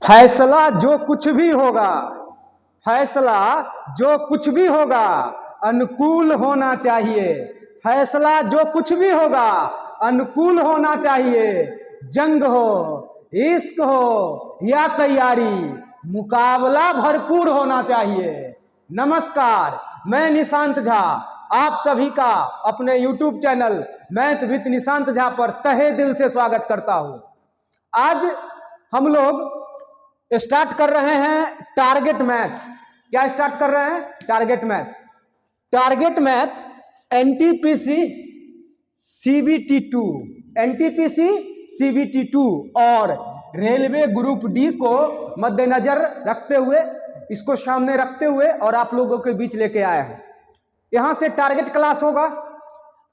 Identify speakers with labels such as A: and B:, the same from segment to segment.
A: फैसला जो कुछ भी होगा, फैसला जो कुछ भी होगा अनुकूल होना चाहिए। फैसला जो कुछ भी होगा अनुकूल होना चाहिए। जंग हो, इश्क हो या तैयारी, मुकाबला भरपूर होना चाहिए। नमस्कार, मैं निशांत झा आप सभी का अपने YouTube channel math with Nishant Jha पर तहे दिल से स्वागत करता हूं। आज हम लोग स्टार्ट कर रहे हैं टारगेट मैथ। क्या स्टार्ट कर रहे हैं? Target math. Target math NTPC CBT 2, NTPC CBT 2 और रेलवे ग्रुप डी को मद्देनजर रखते हुए, इसको सामने रखते हुए और आप लोगों के बीच लेके आए हैं। यहां से टारगेट क्लास होगा।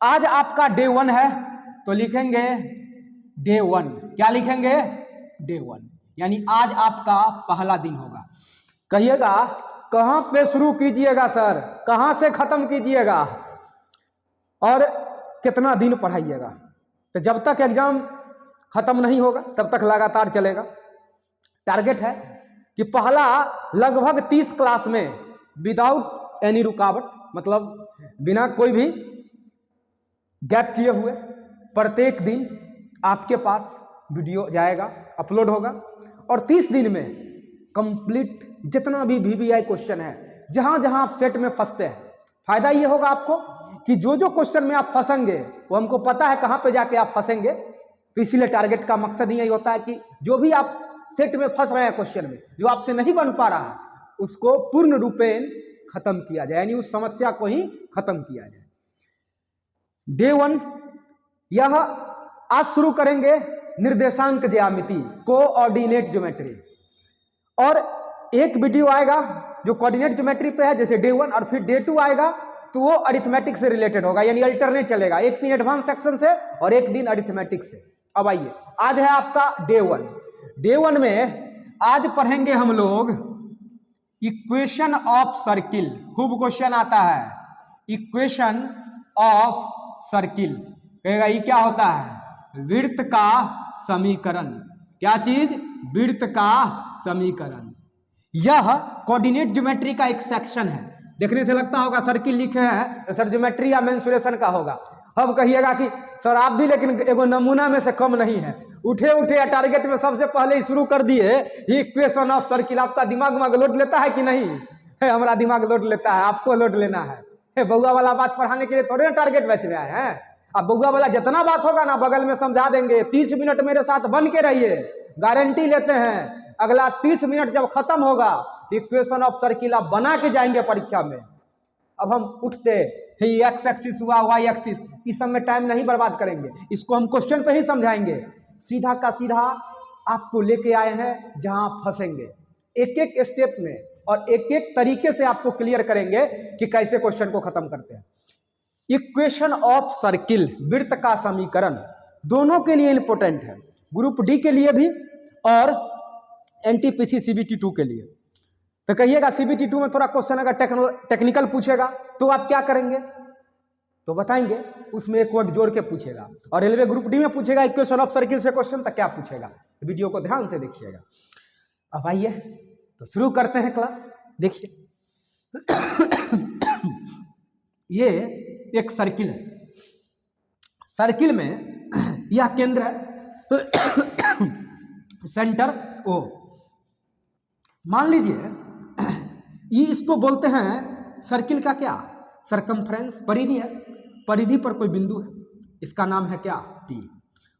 A: आज आपका डे 1 है तो लिखेंगे डे 1। क्या लिखेंगे? डे 1, यानी आज आपका पहला दिन होगा। कहिएगा कहां पे शुरू कीजिएगा सर, कहां से खत्म कीजिएगा और कितना दिन पढ़ाइएगा? तो जब तक एग्जाम खत्म नहीं होगा तब तक लगातार चलेगा। टारगेट है कि पहला लगभग 30 क्लास में विदाउट एनी रुकावट, मतलब बिना कोई भी गैप किए हुए प्रत्येक दिन आपके पास वीडियो जाएगा, अपलोड होगा और 30 दिन में कंप्लीट जितना भी VBI क्वेश्चन है, जहां जहां आप सेट में फंसते हैं, फायदा ये होगा आपको कि जो जो क्वेश्चन में आप फंसेंगे वो हमको पता है कहां पे जाके आप फंसेंगे। तो इसीलिए टारगेट का मकसद यही होता है कि जो भी आप सेट में फंस रहे हैं, क्वेश्चन में जो आपसे नहीं बन पा रहा है, उसको पूर्ण रूपेण खत्म किया जाए, यानी उस समस्या को ही खत्म किया जाए। डे 1 यह आज शुरू करेंगे निर्देशांक ज्यामिति, कोऑर्डिनेट ज्योमेट्री, और एक वीडियो आएगा जो कोऑर्डिनेट ज्योमेट्री पे है, जैसे डे 1, और फिर डे 2 आएगा तो वो अरिथमेटिक से रिलेटेड होगा, यानी अल्टरनेट चलेगा, एक दिन एडवांस सेक्शन से और एक दिन अरिथमेटिक से। अब आइए, आज है आपका डे 1। डे 1 में आज पढ़ेंगे हम लोग इक्वेशन ऑफ सर्किल। खूब क्वेश्चन आता है, इक्वेशन ऑफ सर्किल। कहेगा ये क्या होता है? वृत्त का समीकरण। क्या चीज? वृत्त का समीकरण। यह कोऑर्डिनेट ज्योमेट्री का एक सेक्शन है। देखने से लगता होगा सर्किल लिखे हैं तो सर ज्योमेट्री या मेंसुरेशन का होगा। अब कहिएगा कि सर आप भी लेकिन एगो नमूना में से कम नहीं है, उठे उठे या टारगेट में सबसे पहले ही शुरू कर दिए इक्वेशन ऑफ सर्किल। आपका दिमाग लोड लेता है कि नहीं है? हमारा दिमाग लोड लेता है, आपको लोड लेना है। बउआ वाला बात पढ़ाने के लिए थोड़े ना टारगेट बैच में आए हैं। अब बउआ वाला जितना बात होगा ना बगल में समझा देंगे। 30 मिनट मेरे साथ बन के रहिए, गारंटी लेते हैं। अगला 30 मिनट जब खत्म होगा इक्वेशन ऑफ सर्किल आप बना के जाएंगे परीक्षा में। अब हम उठते एक्स एक्सिस हुआ, वाई एक्सिस, इस सब में टाइम नहीं बर्बाद करेंगे, इसको हम क्वेश्चन पे ही समझाएंगे। सीधा का सीधा आपको लेके आए हैं जहां आप फंसेंगे, एक एक स्टेप में और एक एक तरीके से आपको क्लियर करेंगे कि कैसे क्वेश्चन को खत्म करते हैं। इक्वेशन ऑफ सर्किल, वृत्त का समीकरण, दोनों के लिए इंपॉर्टेंट है, ग्रुप डी के लिए भी और एनटीपीसी सीबीटी 2 के लिए। तो कहिएगा सीबीटी 2 में थोड़ा क्वेश्चन अगर टेक्निकल पूछेगा तो आप क्या करेंगे? तो बताएंगे, उसमें एक वर्ड जोड़ के पूछेगा। और रेलवे ग्रुप डी में पूछेगा इक्वेशन ऑफ सर्किल से क्वेश्चन, तो क्या पूछेगा? वीडियो को ध्यान से देखिएगा। अब आइए तो शुरू करते हैं क्लास। देखिए ये एक सर्किल है, सर्किल में यह केंद्र है, सेंटर ओ। मान लीजिए ये इसको बोलते हैं सर्किल का क्या? सरकमफ्रेंस, परिधि है। परिधि पर कोई बिंदु है, इसका नाम है क्या? P,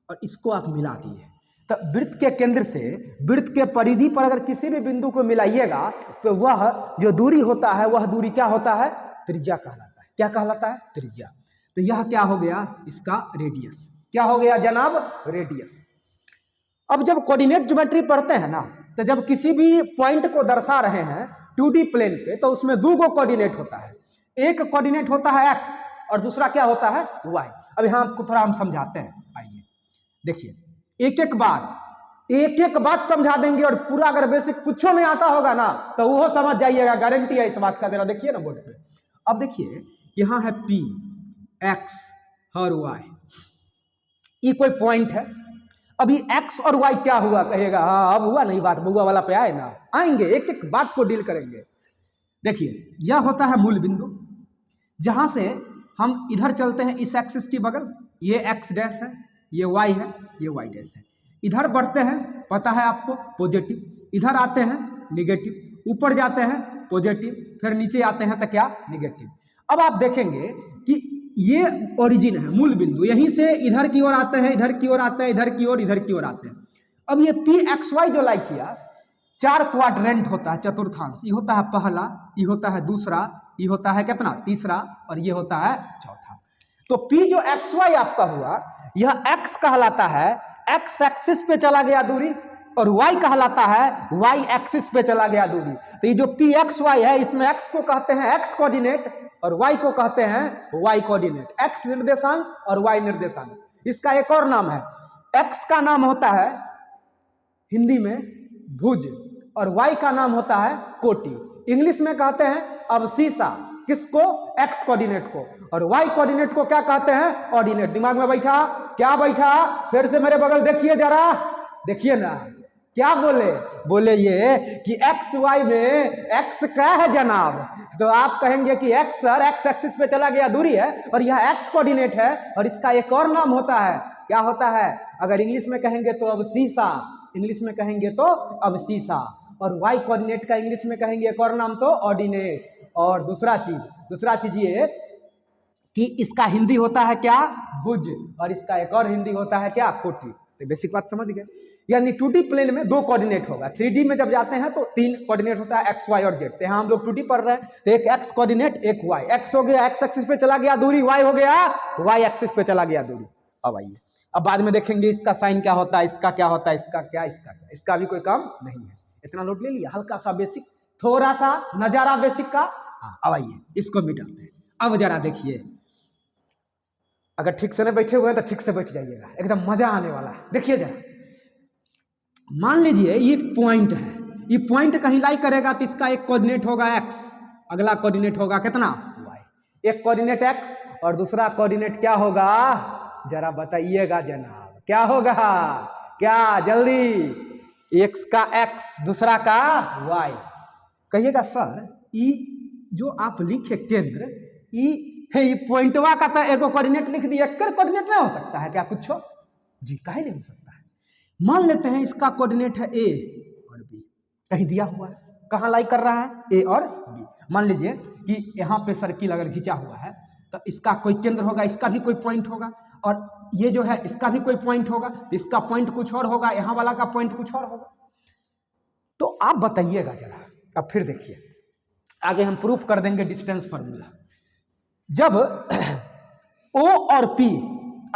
A: और इसको आप मिला दिए तो वृत्त के केंद्र से वृत्त के परिधि पर अगर किसी भी बिंदु को मिलाइएगा तो वह जो दूरी होता है वह दूरी क्या होता है? त्रिज्या कहलाता है। क्या कहलाता है? त्रिज्या। तो यह क्या हो गया? इसका रेडियस। क्या हो गया जनाब? रेडियस। अब जब कोऑर्डिनेट ज्योमेट्री पढ़ते हैं ना, तो जब किसी भी पॉइंट को दर्शा रहे हैं 2D प्लेन पे, तो उसमें दो गो कोऑर्डिनेट होता है। एक कोऑर्डिनेट होता है x और दूसरा क्या होता है? y। अब यहां आपको थोड़ा हम समझाते हैं। आइए देखिए, एक एक बात समझा देंगे और पूरा अगर बेसिक कुछ नहीं आता होगा ना तो वो समझ जाइएगा, गारंटी है इस बात का। जरा देखिए ना बोर्ड पे। अब देखिए यहां है P, x और y, ये कोई पॉइंट है। अभी एक्स और वाई क्या हुआ कहेगा, हाँ अब हुआ नहीं बात, बुआ वाला पे आए ना, आएंगे एक एक बात को डील करेंगे। देखिए यह होता है मूल बिंदु, जहां से हम इधर चलते हैं इस एक्सिस की बगल, ये एक्स डैश है, ये वाई है, ये वाई डैश है। इधर बढ़ते हैं, पता है आपको पॉजिटिव, इधर आते हैं निगेटिव, ऊपर जाते हैं पॉजिटिव, फिर नीचे आते हैं तो क्या नेगेटिव। अब आप देखेंगे कि ये ओरिजिन है, मूल बिंदु, यहीं से इधर की ओर आते हैं, इधर की ओर आते हैं, इधर की ओर, इधर की ओर आते हैं। अब ये पी एक्स वाई जो लाई किया, 4 क्वाड्रेंट होता है, चतुर्थांश, ये होता है पहला, ये होता है दूसरा, ये होता है कितना तीसरा, और ये होता है चौथा। तो पी जो एक्स वाई आपका हुआ, यह एक्स कहलाता है, एक्स एक्सिस पे चला गया दूरी, और y कहलाता है y एक्सिस पे चला गया दूरी। तो ये जो पी एक्स वाई है, इसमें x को कहते हैं x कोऑर्डिनेट और y को कहते हैं y कोऑर्डिनेट, x निर्देशांक और y निर्देशांक। इसका एक और नाम है, x का नाम होता है हिंदी में भुज और y का नाम होता है कोटि। इंग्लिश में कहते हैं अवशीषा, किसको, x कोऑर्डिनेट को, और y कोऑर्डिनेट को क्या कहते हैं, ऑर्डिनेट। दिमाग में बैठा, क्या बैठा, फिर से मेरे बगल देखिए जरा, देखिए ना क्या बोले, बोले ये कि एक्स वाई में एक्स क्या है जनाब, तो आप कहेंगे कि एक्स सर एक्स एक्सिस पे चला गया दूरी है और यह एक्स कोऑर्डिनेट है, और इसका एक और नाम होता है, क्या होता है, अगर इंग्लिश में कहेंगे तो अवशीषा, इंग्लिश में कहेंगे तो अवशीषा, और वाई कोऑर्डिनेट का इंग्लिश में कहेंगे एक और नाम तो ऑर्डिनेट। और दूसरा चीज ये कि इसका हिंदी होता है क्या, भुज, और इसका एक और हिंदी होता है क्या, कोटि। तो बेसिक बात समझ गए, यानी 2D प्लेन में 2 कोऑर्डिनेट होगा, 3D में जब जाते हैं तो 3 कोऑर्डिनेट होता है, एक्स वाई और जेड। यहाँ हम लोग 2D पढ़ रहे हैं तो एक एक्स कोऑर्डिनेट, एक वाई, एक्स हो गया एक्स एक्सिस पे चला गया दूरी, वाई हो गया वाई एक्सिस पे चला गया दूरी। अब आइए, अब बाद में देखेंगे इसका साइन क्या होता है, इसका क्या होता है, इसका क्या, इसका भी कोई काम नहीं है। इतना नोट ले लिया, हल्का सा बेसिक, थोड़ा सा नजारा बेसिक का। अब आइए इसको मिटाते हैं। अब जरा देखिए, अगर ठीक से नहीं बैठे हुए हैं तो ठीक से बैठ जाइएगा, एकदम मजा आने वाला है। देखिए जरा, मान लीजिए ये पॉइंट है, ये पॉइंट कहीं लाई करेगा तो इसका एक कोऑर्डिनेट होगा x, अगला कोऑर्डिनेट होगा कितना y, एक कोऑर्डिनेट x और दूसरा कोऑर्डिनेट क्या होगा, जरा बताइएगा जनाब, क्या होगा, क्या जल्दी, x का x दूसरा का y। कहिएगा सर ये जो आप लिखे केंद्र, ये पॉइंटवा का तो एगो कोऑर्डिनेट लिख दिया, एक कोऑर्डिनेट नहीं हो सकता है क्या कुछ हो जी, काहे नहीं हो सकता है। मान लेते हैं इसका कोऑर्डिनेट है a और b, कहीं दिया हुआ है, कहाँ लाई कर रहा है, a और b। मान लीजिए कि यहाँ पे सर्किल अगर खींचा हुआ है तो इसका कोई केंद्र होगा, इसका भी कोई पॉइंट होगा, और ये जो है इसका भी कोई पॉइंट होगा, तो इसका पॉइंट कुछ और होगा, यहाँ वाला का पॉइंट कुछ और होगा। तो आप बताइएगा जरा, अब फिर देखिए आगे हम प्रूफ कर देंगे डिस्टेंस फार्मूला। जब O और P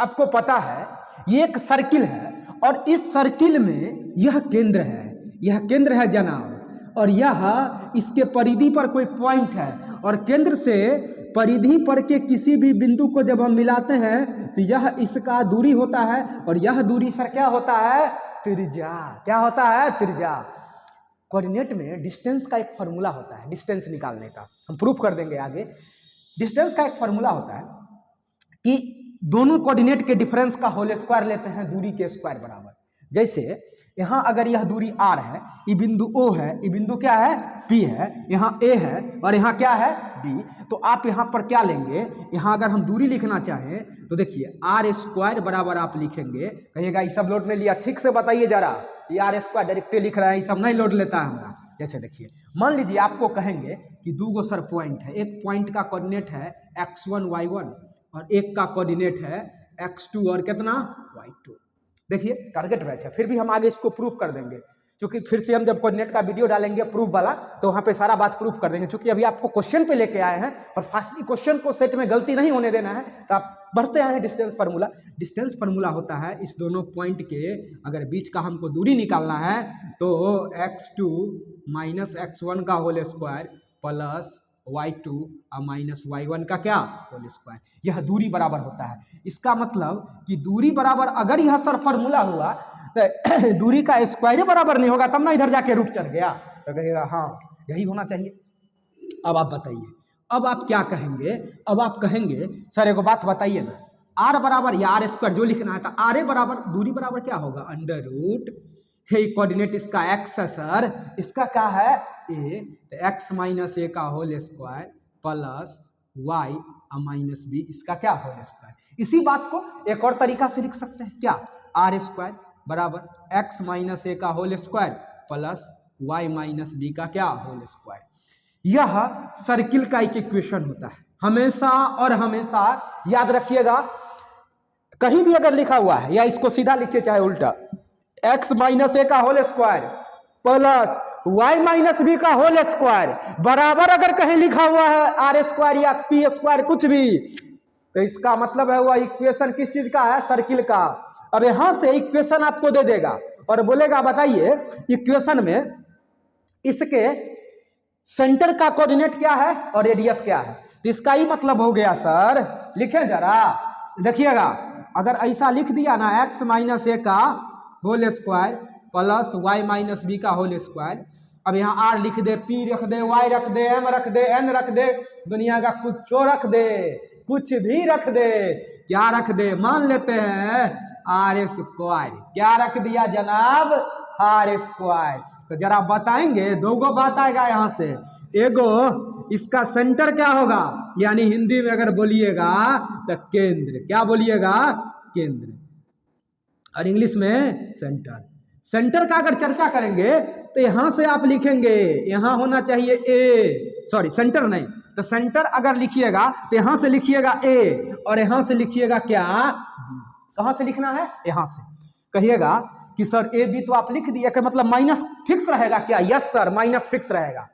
A: आपको पता है ये एक सर्किल है, और इस सर्किल में यह केंद्र है जनाब, और यह इसके परिधि पर कोई पॉइंट है, और केंद्र से परिधि पर के किसी भी बिंदु को जब हम मिलाते हैं तो यह इसका दूरी होता है, और यह दूरी सर क्या होता है, त्रिज्या। क्या होता है, त्रिज्या। कोऑर्डिनेट में डिस्टेंस का एक फार्मूला होता है, डिस्टेंस निकालने का हम प्रूफ कर देंगे आगे। डिस्टेंस का एक फार्मूला होता है कि दोनों कोऑर्डिनेट के डिफरेंस का होल स्क्वायर लेते हैं दूरी के स्क्वायर बराबर। जैसे यहाँ अगर यह दूरी r है, ये बिंदु O है, ये बिंदु क्या है P है, यहाँ A है और यहाँ क्या है B, तो आप यहाँ पर क्या लेंगे, यहाँ अगर हम दूरी लिखना चाहें तो देखिए r स्क्वायर बराबर आप लिखेंगे, कहिएगा ये सब लोड नहीं लिया, ठीक से बताइए जरा, ये r स्क्वायर डायरेक्ट लिख रहा है, ये सब नहीं लोड लेता है हमारा। जैसे देखिए मान लीजिए आपको कहेंगे कि 2 गो सर पॉइंट है, एक पॉइंट का कोऑर्डिनेट है x1 y1 और एक का कोऑर्डिनेट है x2 और कितना y2। देखिए टारगेट बैच है, फिर भी हम आगे इसको प्रूफ कर देंगे, क्योंकि फिर से हम जब कोऑर्डिनेट का वीडियो डालेंगे प्रूफ वाला तो वहाँ पे सारा बात प्रूफ कर देंगे। क्योंकि अभी आपको क्वेश्चन पे लेके आए हैं और फास्टली क्वेश्चन को सेट में गलती नहीं होने देना है, तो आप बढ़ते आए हैं डिस्टेंस फार्मूला। डिस्टेंस फार्मूला होता है इस दोनों पॉइंट के अगर बीच का हमको दूरी निकालना है तो x2 माइनस x1 का होल स्क्वायर प्लस y2 और माइनस y1 का क्या होल स्क्वायर, यह दूरी बराबर होता है। इसका मतलब कि दूरी बराबर अगर यह सर फार्मूला हुआ तो दूरी का स्क्वायर बराबर नहीं होगा, तब ना इधर जाके रूट चढ़ गया, तो कहेगा हाँ यही होना चाहिए। अब आप बताइए, अब आप क्या कहेंगे, अब आप कहेंगे सर एगो बात बताइए ना, आर बराबर या आर स्क्वायर जो लिखना है, तो आर ए बराबर दूरी बराबर क्या होगा, अंडर रूट है कोऑर्डिनेट इसका एक्स है सर, इसका क्या है ए, तो एक्स माइनस ए का whole square plus y minus b इसका क्या होल स्क्वायर। इसी बात को एक और तरीका से लिख सकते हैं, क्या, आर स्क्वायर बराबर एक्स माइनस ए का whole square plus y minus b का क्या होल स्क्वायर। यह सर्किल का एक इक्वेशन होता है, हमेशा और हमेशा याद रखिएगा। कहीं भी अगर लिखा हुआ है या इसको सीधा लिखिए चाहे उल्टा, एक्स माइनस ए का whole square plus y minus b का होल स्क्वायर बराबर अगर कहीं लिखा हुआ है आर स्क्वायर या पी स्क्वायर कुछ भी, तो इसका मतलब है वह इक्वेशन किस चीज का है, सर्किल का। अब यहां से इक्वेशन आपको दे देगा और बोलेगा बताइए इक्वेशन में इसके सेंटर का कोऑर्डिनेट क्या है और रेडियस क्या है। तो इसका ही मतलब हो गया सर, लिखें जरा, देखिएगा अगर ऐसा लिख दिया ना, एक्स माइनस ए का whole square plus y minus b का होल स्क्वायर, अब यहाँ आर लिख दे, पी रख दे, वाई रख दे, एम रख दे, एन रख दे, दुनिया का कुछ रख दे, कुछ भी रख दे, क्या रख दे, मान लेते हैं आर स्क्वायर, क्या रख दिया जनाब, आर स्क्वायर। तो जरा बताएंगे, दो गो बात आएगा यहाँ से, एगो इसका सेंटर क्या होगा, यानी हिंदी में अगर बोलिएगा तो केंद्र, क्या बोलिएगा, केंद्र, और इंग्लिश में सेंटर। सेंटर का अगर चर्चा करेंगे तो यहां से आप लिखेंगे, यहां होना चाहिए ए, सॉरी सेंटर नहीं, तो सेंटर अगर लिखिएगा तो यहां से लिखिएगा ए और यहां से लिखिएगा क्या, कहां से लिखना है, यहां से। कहिएगा कि सर ए बी तो आप लिख दिए, कि मतलब माइनस फिक्स रहेगा क्या, यस सर माइनस फिक्स रहेगा।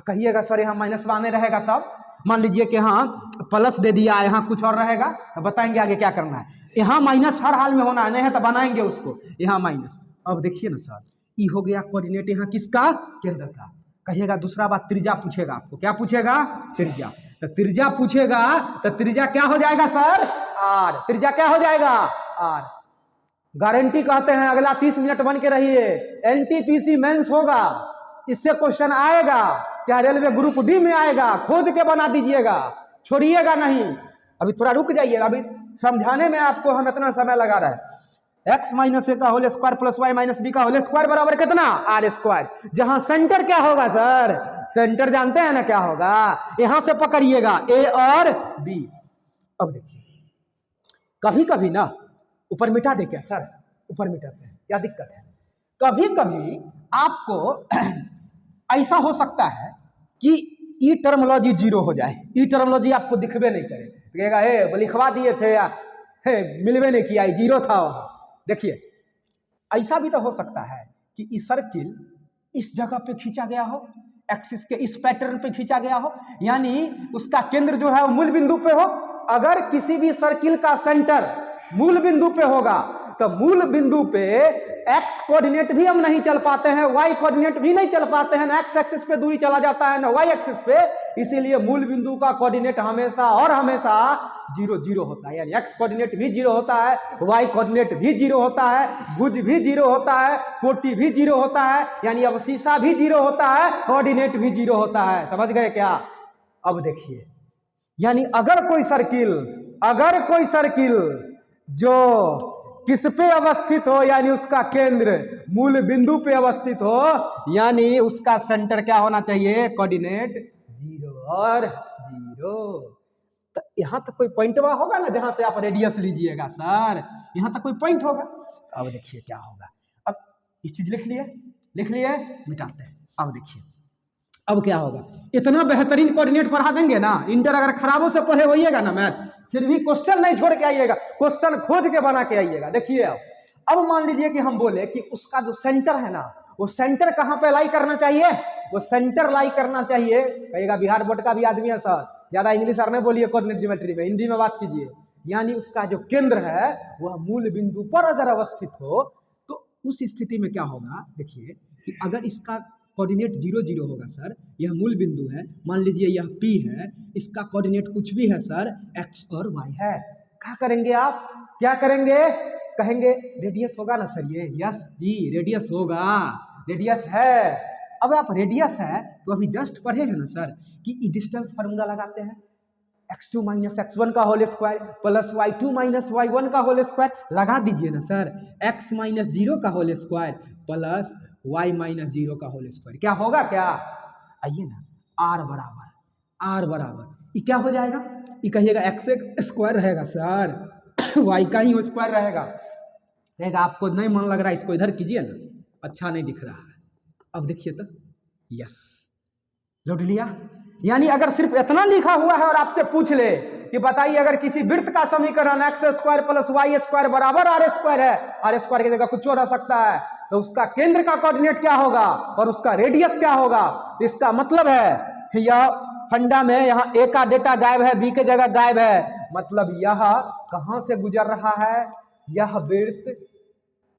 A: कहिएगा सर यहाँ माइनस वाने रहेगा, तब मान लीजिए कि यहाँ प्लस दे दिया, यहाँ कुछ और रहेगा, तो बताएंगे आगे क्या करना है। यहाँ माइनस हर हाल में होना है, नहीं है तो बनाएंगे उसको, यहाँ माइनस। अब देखिए ना सर, ई हो गया कोऑर्डिनेट यहाँ किसका, केंद्र का। कहिएगा दूसरा बात, त्रिज्या पूछेगा आपको, क्या पूछेगा, त्रिज्या। तो त्रिज्या पूछेगा तो त्रिज्या क्या हो जाएगा सर, आर, त्रिज्या क्या हो जाएगा, आर। गारंटी कहते हैं, अगला 30 मिनट बन के रहिए, एनटीपीसी मेंस होगा, इससे क्वेश्चन आएगा, चाहे रेलवे ग्रुप डी में आएगा, खोज के बना दीजिएगा, छोड़िएगा नहीं। अभी थोड़ा रुक जाइए, अभी समझाने में आपको हम इतना समय लगा रहे हैं। एक्स माइनस ए का whole square plus y minus b का होल स्क्वायर बराबर कितना, आर स्क्वायर। जहां सेंटर क्या होगा सर, सेंटर जानते हैं ना क्या होगा, यहां से पकड़िएगा ए और बी। अब देखिए कभी कभी ना, ऊपर मिटा दे क्या सर, ऊपर मिटाते हैं, क्या दिक्कत है। कभी कभी आपको ऐसा हो सकता है कि ई टर्मोलॉजी जीरो हो जाए, ई टर्मोलॉजी आपको दिखबे नहीं करे, कहेगा हे लिखवा दिए थे या हे मिलवे नहीं किया, जीरो था वहां। देखिए ऐसा भी तो हो सकता है कि इस सर्किल इस जगह पे खींचा गया हो, एक्सिस के इस पैटर्न पे खींचा गया हो, यानी उसका केंद्र जो है वो मूल बिंदु पे हो। अगर किसी भी सर्किल का सेंटर मूल बिंदु पे होगा तो मूल बिंदु पे एक्स कोऑर्डिनेट भी हम नहीं चल पाते हैं, वाई कोऑर्डिनेट भी नहीं चल पाते हैं, ना एक्स एक्सिस पे दूरी चला जाता है ना वाई एक्सिस पे। इसीलिए मूल बिंदु का कोऑर्डिनेट हमेशा और हमेशा जीरो जीरो होता है, यानी एक्स कोऑर्डिनेट भी जीरो होता है, वाई कोऑर्डिनेट भी जीरो होता है, भुज भी जीरो होता है, कोटि भी जीरो होता है, यानी अवशीषा भी जीरो होता है, कोऑर्डिनेट भी जीरो होता है। समझ गए क्या। अब देखिए, यानी अगर कोई सर्किल जो किस पे अवस्थित हो, यानी उसका केंद्र मूल बिंदु पे अवस्थित हो, यानी उसका सेंटर क्या होना चाहिए, कोऑर्डिनेट जीरो और जीरो। तो यहां तक कोई पॉइंट होगा ना, जहां से आप रेडियस लीजिएगा सर, यहां तक कोई पॉइंट होगा। अब देखिए क्या होगा, अब इस चीज लिख लिए, मिटाते हैं। अब देखिए अब क्या होगा, इतना बेहतरीन कोऑर्डिनेट पढ़ा देंगे ना, इंटर अगर खराबों से पढ़े होइएगा ना मैथ, फिर भी क्वेश्चन नहीं छोड़ के आइएगा, क्वेश्चन खोज के बना के आइएगा। देखिए अब मान लीजिए कि हम बोले कि उसका जो सेंटर है ना, वो सेंटर कहां पे लाई करना चाहिए, वो सेंटर लाई करना चाहिए। कहिएगा बिहार बोर्ड का भी आदमी है सर, ज्यादा इंग्लिश और नहीं बोलिए, कोऑर्डिनेट ज्योमेट्री में हिंदी में बात कीजिए। यानी उसका जो केंद्र है वह मूल बिंदु पर अगर अवस्थित हो तो उस स्थिति में क्या होगा, देखिए कि अगर इसका कोऑर्डिनेट जीरो जीरो होगा सर, यह मूल बिंदु है, मान लीजिए यह P है, इसका कोऑर्डिनेट कुछ भी है सर, x और y है। क्या करेंगे आप, क्या करेंगे, कहेंगे रेडियस होगा ना सर, ये यस जी रेडियस होगा, रेडियस है। अब आप रेडियस है तो अभी जस्ट पढ़े हैं ना सर कि डिस्टेंस फार्मूला लगाते हैं, x2 माइनस x1 का whole square plus y2 minus y1 का होल स्क्वायर लगा दीजिए ना सर, x माइनस 0 का whole square plus y minus 0 का होल स्क्वायर। क्या होगा क्या? आइए ना, r बराबर ये क्या हो जाएगा? ये कहिएगा x स्क्वायर रहेगा सर, y का ही स्क्वायर रहेगा। आपको नहीं मन लग रहा है, इसको इधर कीजिए ना, अच्छा नहीं दिख रहा है। अब देखिए तो, यस लौट लिया। यानी अगर सिर्फ इतना लिखा हुआ है और आपसे पूछ ले कि बताइए अगर किसी वृत्त का समीकरण x square plus y square बराबर आर स्क्वायर है, आर स्क्वायर की जगह कुछ और रह सकता है, तो उसका केंद्र का कोऑर्डिनेट क्या होगा और उसका रेडियस क्या होगा? इसका मतलब है यह फंडा में यहाँ ए का डेटा गायब है, बी के जगह गायब है, मतलब यह कहां से गुजर रहा है? यह वृत्त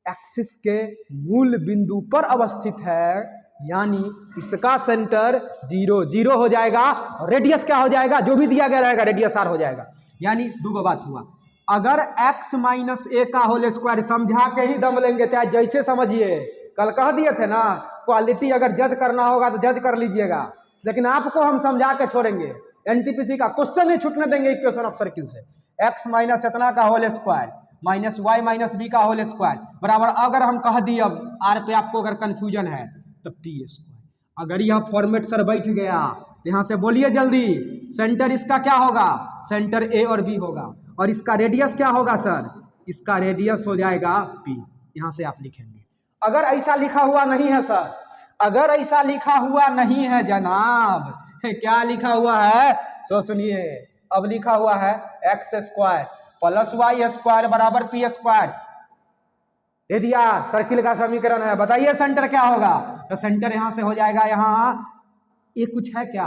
A: एक्सिस के मूल बिंदु पर अवस्थित है, यानी इसका सेंटर 0 0 हो जाएगा और रेडियस क्या हो जाएगा? जो भी दिया गया रहेगा रेडियस आर हो जाएगा। यानी दो बात हुआ, अगर x माइनस ए का होल स्क्वायर समझा के ही दम लेंगे, चाहे जैसे समझिए, कल कह दिए थे ना क्वालिटी अगर जज करना होगा तो जज कर लीजिएगा, लेकिन आपको हम समझा के छोड़ेंगे, एनटीपीसी का क्वेश्चन नहीं छूटने देंगे इक्वेशन ऑफ सर्किल से। x माइनस इतना का whole square minus y minus b का होल स्क्वायर बराबर, अगर हम कह दिए अब आर पे आपको अगर कंफ्यूजन है तब टी स्क्वायर। अगर यह फॉर्मेट सर बैठ गया तो यहां से बोलिए जल्दी, सेंटर इसका क्या होगा? सेंटर ए और बी होगा, और इसका रेडियस क्या होगा सर? इसका रेडियस हो जाएगा पी। यहां से आप लिखेंगे। अगर ऐसा लिखा हुआ नहीं है सर, अगर ऐसा लिखा हुआ नहीं है जनाब, क्या लिखा हुआ है सो सुनिए, अब लिखा हुआ है x square plus y square बराबर पी स्क्वायर। दे दिया, सर्किल का समीकरण है, बताइए सेंटर क्या होगा? तो सेंटर यहां से हो जाएगा, यहाँ ये कुछ है क्या?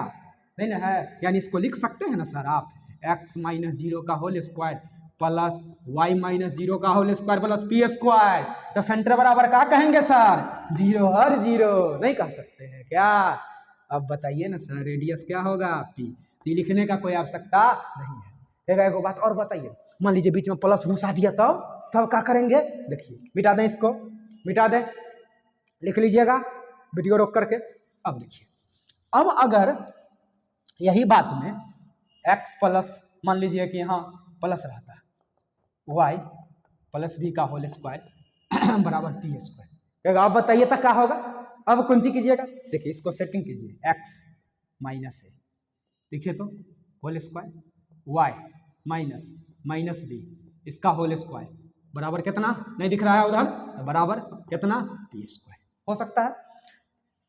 A: नहीं ना है, यानी इसको लिख सकते हैं ना सर आप, x माइनस 0 का whole square plus y minus 0 का whole square plus p square. तो सेंटर बराबर क्या कहेंगे सर? 0 और 0 नहीं कह सकते हैं क्या? अब बताइए ना सर, रेडियस क्या होगा? पी। तो लिखने का कोई आवश्यकता नहीं है। एक बात और बताइए, मान लीजिए बीच में प्लस घुसा दिया तब क्या करेंगे? देखिए, मिटा दें इसको, मिटा दें, लिख लीजिएगा वीडियो रोक करके। अब देखिए, अब अगर यही बात में x प्लस, मान लीजिए कि यहाँ प्लस रहता है, y प्लस बी का होल स्क्वायर बराबर पी स्क्वायर, आप बताइए तक क्या होगा? अब कुंजी कीजिएगा, देखिए इसको सेटिंग कीजिए, x माइनस ए, देखिए तो whole square, y minus minus b इसका होल स्क्वायर बराबर कितना? नहीं दिख रहा है उधर, बराबर कितना? पी स्क्वायर हो सकता है।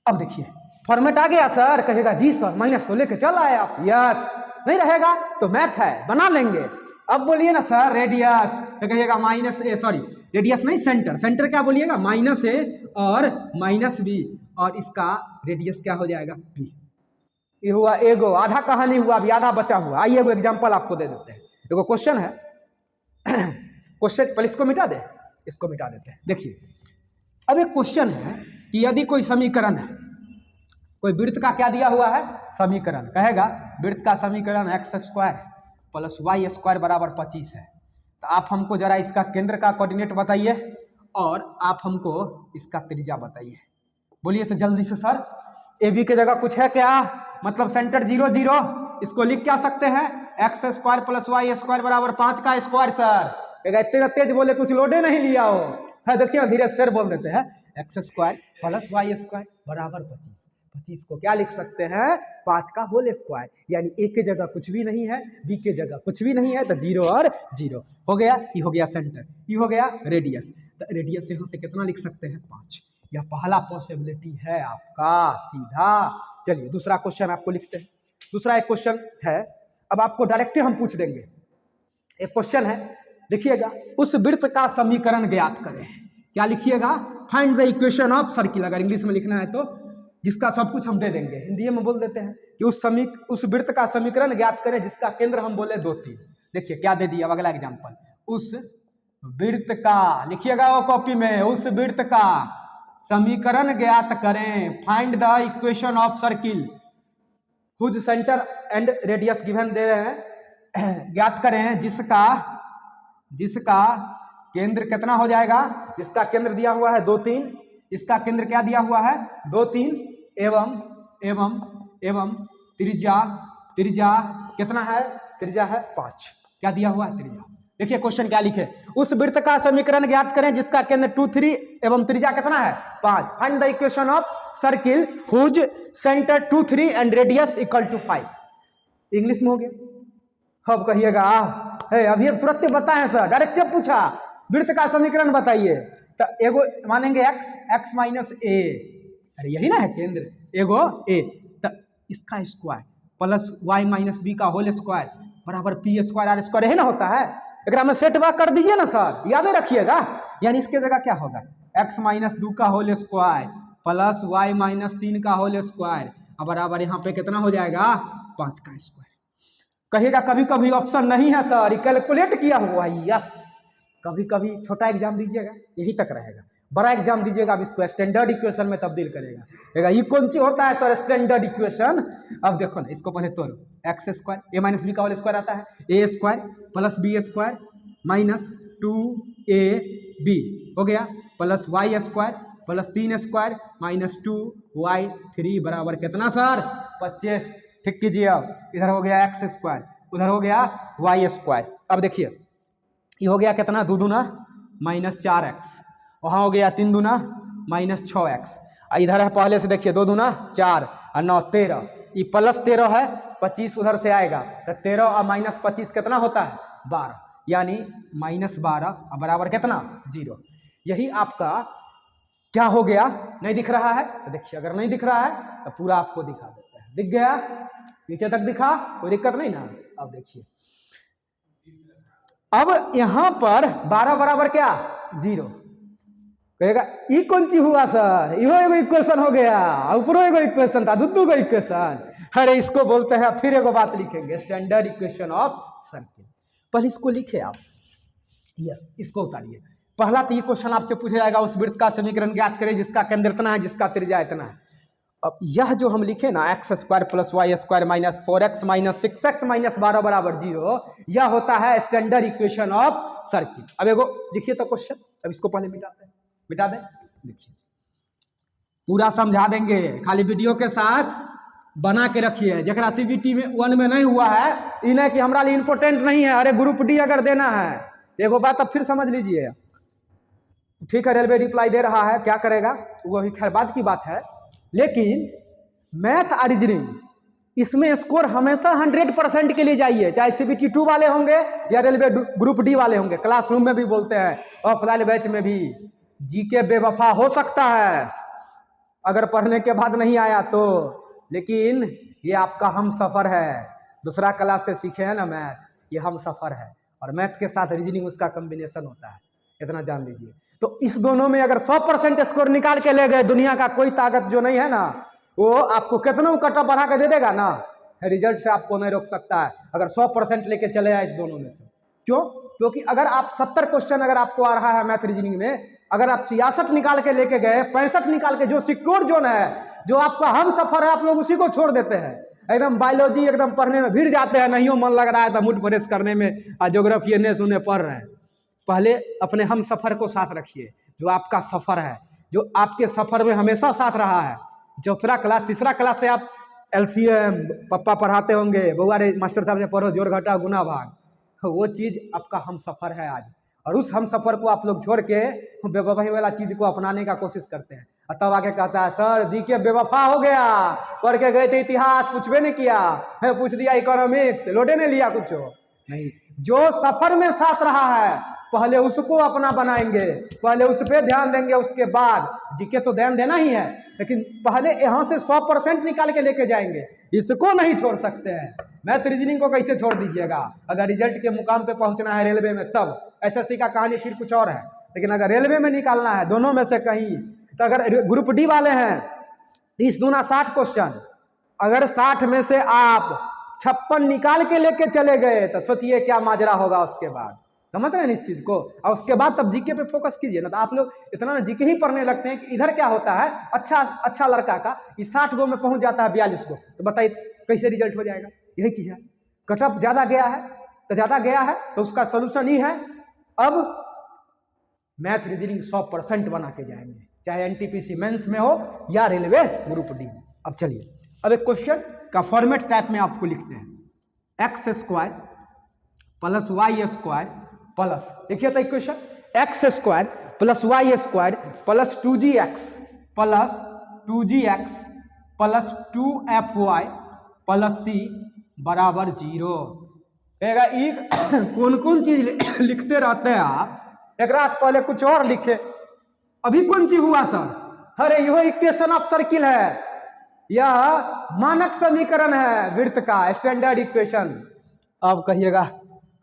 A: अब देखिए फॉर्मेट आ गया सर, कहेगा जी सर माइनस को लेके चल आए आप, यस, नहीं रहेगा तो मैथ है बना लेंगे। अब बोलिए ना सर रेडियस, तो कहिएगा माइनस ए, सॉरी रेडियस नहीं सेंटर, सेंटर क्या बोलिएगा? माइनस ए और माइनस बी, और इसका रेडियस क्या हो जाएगा? पी। ये हुआ एगो, आधा कहानी हुआ, अभी आधा बचा हुआ। आइए एगो एग्जाम्पल आपको दे देते हैं, एगो क्वेश्चन है क्वेश्चन पहले इसको मिटा दे, इसको मिटा देते हैं। देखिए अब एक क्वेश्चन है कि यदि कोई समीकरण है, कोई वृत्त का क्या दिया हुआ है? समीकरण, कहेगा वृत्त का समीकरण x square plus y square बराबर 25 है, तो आप हमको जरा इसका केंद्र का कोऑर्डिनेट बताइए और आप हमको इसका त्रिज्या बताइए। बोलिए तो जल्दी से सर। ए बी के जगह कुछ है क्या? मतलब सेंटर 0 0, इसको लिख क्या सकते हैं? X square plus y square बराबर 5 का स्क्वायर। सर इतना तेज बोले कुछ लोडे नहीं लिया हो, है देखिए धीरे से फिर बोल देते हैं, x square plus y square बराबर 25। 25 को क्या लिख सकते हैं? 5 का होल स्क्वायर, यानी ए के जगह कुछ भी नहीं है, बी के जगह कुछ भी नहीं है, तो 0 और 0 हो गया। ये हो गया सेंटर, ये हो गया रेडियस, तो रेडियस यहाँ से कितना लिख सकते हैं? 5। यह पहला पॉसिबिलिटी है आपका सीधा। चलिए दूसरा क्वेश्चन आपको लिखते हैं। दूसरा एक क्वेश्चन है, अब आपको डायरेक्टली हम पूछ देंगे। एक क्वेश्चन है, देखिएगा, उस वृत्त का समीकरण ज्ञात करें। क्या लिखिएगा? Find the equation of circle. अगर इंग्लिश में लिखना है तो जिसका सब कुछ हम दे देंगे, हिंदी में बोल देते हैं कि उस वृत्त का समीकरण ज्ञात करें जिसका केंद्र हम बोले 2 3। देखिए क्या दे दिया, अगला एग्जांपल, उस वृत्त का, लिखिएगा वो कॉपी में, उस वृत्त का समीकरण ज्ञात करें। Find the equation of circle whose centre and radius given दे रहे हैं, ज्ञात करें जिसका केंद्र कितना हो जाएगा? जिसका केंद्र दिया हुआ है 2 3, इसका केंद्र क्या दिया हुआ है? 2 3 एवं त्रिज्या कितना है? त्रिज्या है 5। क्या दिया हुआ है? त्रिज्या। देखिए क्वेश्चन क्या लिखे, उस वृत्त का समीकरण ज्ञात करें जिसका केंद्र 2, 3 एवं त्रिज्या कितना है? 5। Find the equation of circle whose centre 2, 3 and radius equal to 5। English में हो गया। अब कहिएगा अभी तुरंत बताएं सर, डायरेक्ट पूछा वृत्त का समीकरण बताइए, तो एगो मानेंगे x माइनस ए, अरे यही ना है केंद्र, एगो a, तो इसका square plus y minus b का होल स्क्वायर बराबर पी स्क्वायर आर स्क्वायर, यही ना होता है। अगर हमें सेट बैक कर दीजिए ना सर, याद रखिएगा, यानी इसके जगह क्या होगा? x माइनस 2 का whole square plus y minus 3 का होल स्क्वायर बराबर यहाँ पे कितना हो जाएगा? 5 का स्क्वायर। कहिएगा कभी कभी ऑप्शन नहीं है सर, कैलकुलेट किया हुआ है। यस, कभी कभी छोटा एग्जाम दीजिएगा यही तक रहेगा, बड़ा एग्जाम दीजिएगा अब इसको स्टैंडर्ड इक्वेशन में तब्दील करेगा। ये कौन सी होता है सर स्टैंडर्ड इक्वेशन? अब देखो ना, इसको पहले तोड़ो, x square a minus b का होल स्क्वायर आता है, a square plus b square minus 2ab हो गया, plus y square plus 3 square minus 2y3 बराबर कितना सर? 25। ठीक कीजिए, अब इधर हो गया एक्स स्क्वायर, उधर हो गया वाई स्क्वायर। अब देखिए ये हो गया कितना? 2 दूना माइनस 4x, वहाँ हो गया 3 दूना माइनस 6x, इधर है पहले से देखिए 2 दूना 4 और 9 13, ये प्लस 13 है, 25 उधर से आएगा तो 13 और माइनस 25 कितना होता है? 12, यानी माइनस 12 बराबर कितना? 0। यही आपका क्या हो गया? नहीं दिख रहा है तो देखिए, अगर नहीं दिख रहा है तो पूरा आपको दिखा देता है। दिख गया? नीचे तक दिखा? कोई दिक्कत नहीं ना? अब देखिए, अब यहां पर 12 बराबर क्या? 0। कहेगा ई कौन सी हुआ सर? इहो एगो इक्वेशन हो गया, ऊपरो एगो इक्वेशन था, दू गो इक्वेशन। अरे इसको बोलते हैं, फिर एगो बात लिखेंगे, स्टैंडर्ड इक्वेशन ऑफ सर्किल। पहले इसको लिखे आप, यस, इसको उतारिए। पहला तो ये क्वेश्चन आपसे पूछा जाएगा, उस वृत्त का समीकरण ज्ञात करें जिसका केंद्र इतना है, जिसका त्रिज्या इतना है। अब यह जो हम लिखे ना, x square plus y square minus 4x minus 6x minus 12 बराबर 0, यह होता है स्टैंडर्ड इक्वेशन ऑफ सर्किल। अब एगो लिखिए तो क्वेश्चन, अब इसको पहले मिटा दें। देखिए पूरा समझा देंगे, खाली वीडियो के साथ बना के रखिए। जरा CBT में 1 में नहीं हुआ है, इन्हें कि हमारा लिए इंपॉर्टेंट नहीं है, अरे ग्रुप डी अगर देना है, एगो बात अब फिर समझ लीजिए। ठीक है, रेलवे रिप्लाई दे रहा है, क्या करेगा वो भी खैर बाद की बात है, लेकिन मैथ और रीजनिंग इसमें स्कोर हमेशा 100% के लिए जाइए, चाहे CBT 2 वाले होंगे या रेलवे ग्रुप डी वाले होंगे। क्लासरूम में भी बोलते हैं, ऑफलाइन बैच में भी, जीके बेवफा हो सकता है अगर पढ़ने के बाद नहीं आया तो, लेकिन ये आपका हम सफ़र है। दूसरा क्लास से सीखे हैं ना मैथ, ये हम सफ़र है, और मैथ के साथ रीजनिंग उसका कॉम्बिनेशन होता है, इतना जान लीजिए। तो इस दोनों में अगर 100% स्कोर निकाल के ले गए, दुनिया का कोई ताकत जो नहीं है ना, वो आपको कितना कटअप बढ़ा के दे देगा ना, रिजल्ट से आपको नहीं रोक सकता है, अगर 100% लेके चले आए इस दोनों में से। क्यों? क्योंकि अगर आप 70 क्वेश्चन अगर आपको आ रहा है मैथ रीजनिंग में, अगर आप 66 निकाल के लेके गए, 65 निकाल के, जो सिक्योर जोन है, जो आपका हम सफर है, आप लोग उसी को छोड़ देते हैं। एकदम बायोलॉजी एकदम पढ़ने में भीड़ जाते हैं, नहीं मन लग रहा है तो मूड फ्रेश करने में ज्योग्राफी एने सुने पढ़ रहे हैं। पहले अपने हम सफ़र को साथ रखिए, जो आपका सफ़र है, जो आपके सफ़र में हमेशा साथ रहा है। चौथा क्लास, तीसरा क्लास से आप LCM पप्पा पढ़ाते होंगे, बउआ रे मास्टर साहब ने पढ़ो जोड़ घटा गुना भाग, वो चीज़ आपका हम सफ़र है आज। और उस हम सफ़र को आप लोग छोड़ के बेवफाई वाला चीज़ को अपनाने का कोशिश करते हैं, और तब आके कहता है सर जी के बेवफा हो गया, पढ़ के गए थे इतिहास, पूछबे नहीं किया, पूछ दिया इकोनॉमिक्स, लोडे नहीं लिया कुछ नहीं। जो सफ़र में साथ रहा है पहले उसको अपना बनाएंगे, पहले उस पर ध्यान देंगे, उसके बाद जीके तो ध्यान देना ही है, लेकिन पहले यहाँ से 100% निकाल के लेके जाएंगे, इसको नहीं छोड़ सकते हैं। मैथ रीजनिंग को कैसे छोड़ दीजिएगा? अगर रिजल्ट के मुकाम पे पहुंचना है रेलवे में तब, SSC का कहानी फिर कुछ और है, लेकिन अगर रेलवे में निकालना है दोनों में से कहीं, तो अगर ग्रुप डी वाले हैं 30 दूना 60 क्वेश्चन, अगर 60 में से आप 56 निकाल के लेके चले गए तो सोचिए क्या माजरा होगा उसके बाद। समझ रहे हैं इस चीज को? और उसके बाद तब जीके पे फोकस कीजिए ना, तो आप लोग इतना ना जीके ही पढ़ने लगते हैं कि इधर क्या होता है, अच्छा लड़का का 60 गो में पहुंच जाता है 42 गो, तो बताइए कैसे रिजल्ट हो जाएगा? यही चीज है, कटअप ज्यादा गया है तो ज्यादा गया है, तो उसका सोल्यूशन ही है अब मैथ रीजनिंग 100% बना के जाएंगे, चाहे NTPC मेंस में हो या रेलवे ग्रुप डी में। अब चलिए, अब एक क्वेश्चन का फॉर्मेट टाइप में आपको लिखते हैं, x square plus y square plus, देखिए तो equation, x square plus y square plus 2gx plus 2gx plus 2fy plus c बराबर 0। कौन कौन चीज लिखते रहते हैं आप, एक रात पहले कुछ और लिखे, अभी कौन चीज हुआ सर? अरे यह इक्वेशन ऑफ सर्किल है, यह मानक समीकरण है वृत्त का, स्टैंडर्ड इक्वेशन। अब कहिएगा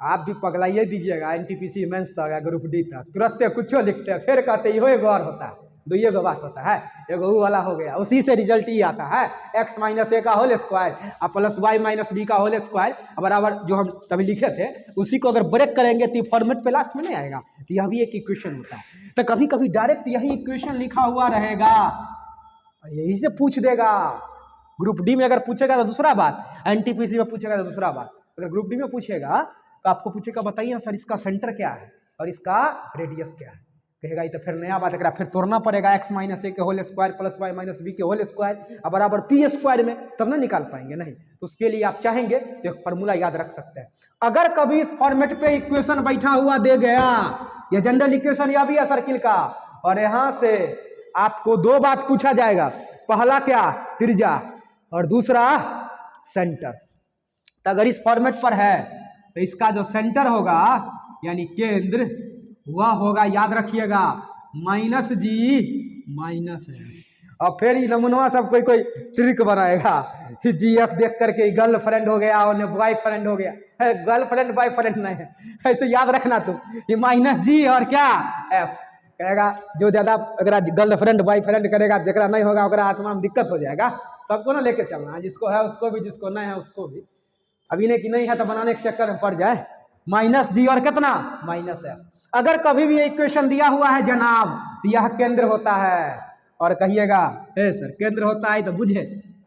A: आप भी पगलाइए दीजिएगा, एनटीपीसी मेंस तक ग्रुप डी तक तुरंत कुछ लिखते हैं, फिर कहते हैं यो गौर होता है, दो ये बात होता है, एगो वो वाला हो गया, उसी से रिजल्ट ही आता है, x माइनस ए का होल स्क्वायर और प्लस वाई माइनस बी का होल स्क्वायर बराबर जो हम तभी लिखे थे, उसी को अगर ब्रेक करेंगे तो फॉर्मेट पे लास्ट में नहीं आएगा, तो यह भी एक इक्वेशन होता है। तो कभी कभी डायरेक्ट यही इक्वेशन लिखा हुआ रहेगा, यही से पूछ देगा। ग्रुप डी में अगर पूछेगा तो दूसरा बात, एनटीपीसी में पूछेगा तो दूसरा बात, अगर ग्रुप डी में पूछेगा तो आपको पूछेगा बताइए सर इसका सेंटर क्या है और इसका रेडियस क्या है, कहेगा ये तो फिर नया बात है, फिर तोड़ना पड़ेगा x माइनस ए के whole square plus y minus b के होल स्क्वायर और बराबर पी स्क्वायर में, तब ना निकाल पाएंगे, नहीं। तो उसके लिए आप चाहेंगे तो एक फॉर्मूला याद रख सकते हैं। अगर कभी इस फॉर्मेट पे इक्वेशन बैठा हुआ दे गया, यह जनरल इक्वेशन यह भी है सर्किल का, और यहां से आपको दो बात पूछा जाएगा, पहला क्या त्रिज्या और दूसरा सेंटर। तो अगर इस फॉर्मेट पर है तो इसका जो सेंटर होगा यानी केंद्र वह होगा, याद रखिएगा, माइनस जी माइनस है। और फिर ये नमूना सब कोई कोई ट्रिक बनाएगा, जीएफ देख करके गर्लफ्रेंड हो गया और बॉयफ्रेंड हो गया, गर्लफ्रेंड बॉयफ्रेंड नहीं है, ऐसे याद रखना तुम, ये माइनस जी और क्या एफ, कहेगा जो ज्यादा अगर गर्लफ्रेंड बॉयफ्रेंड करेगा, जरा नहीं होगा अगर आत्मा में दिक्कत हो जाएगा। सबको ना लेके चलना है, जिसको है उसको भी, जिसको नहीं है उसको भी, अभी नहीं कि नहीं है तो बनाने के चक्कर में पड़ जाए। माइनस जी और कितना माइनस है। अगर कभी भी इक्वेशन दिया हुआ है जनाब तो यह केंद्र होता है, और कहिएगा हे सर केंद्र होता है तो बुझे,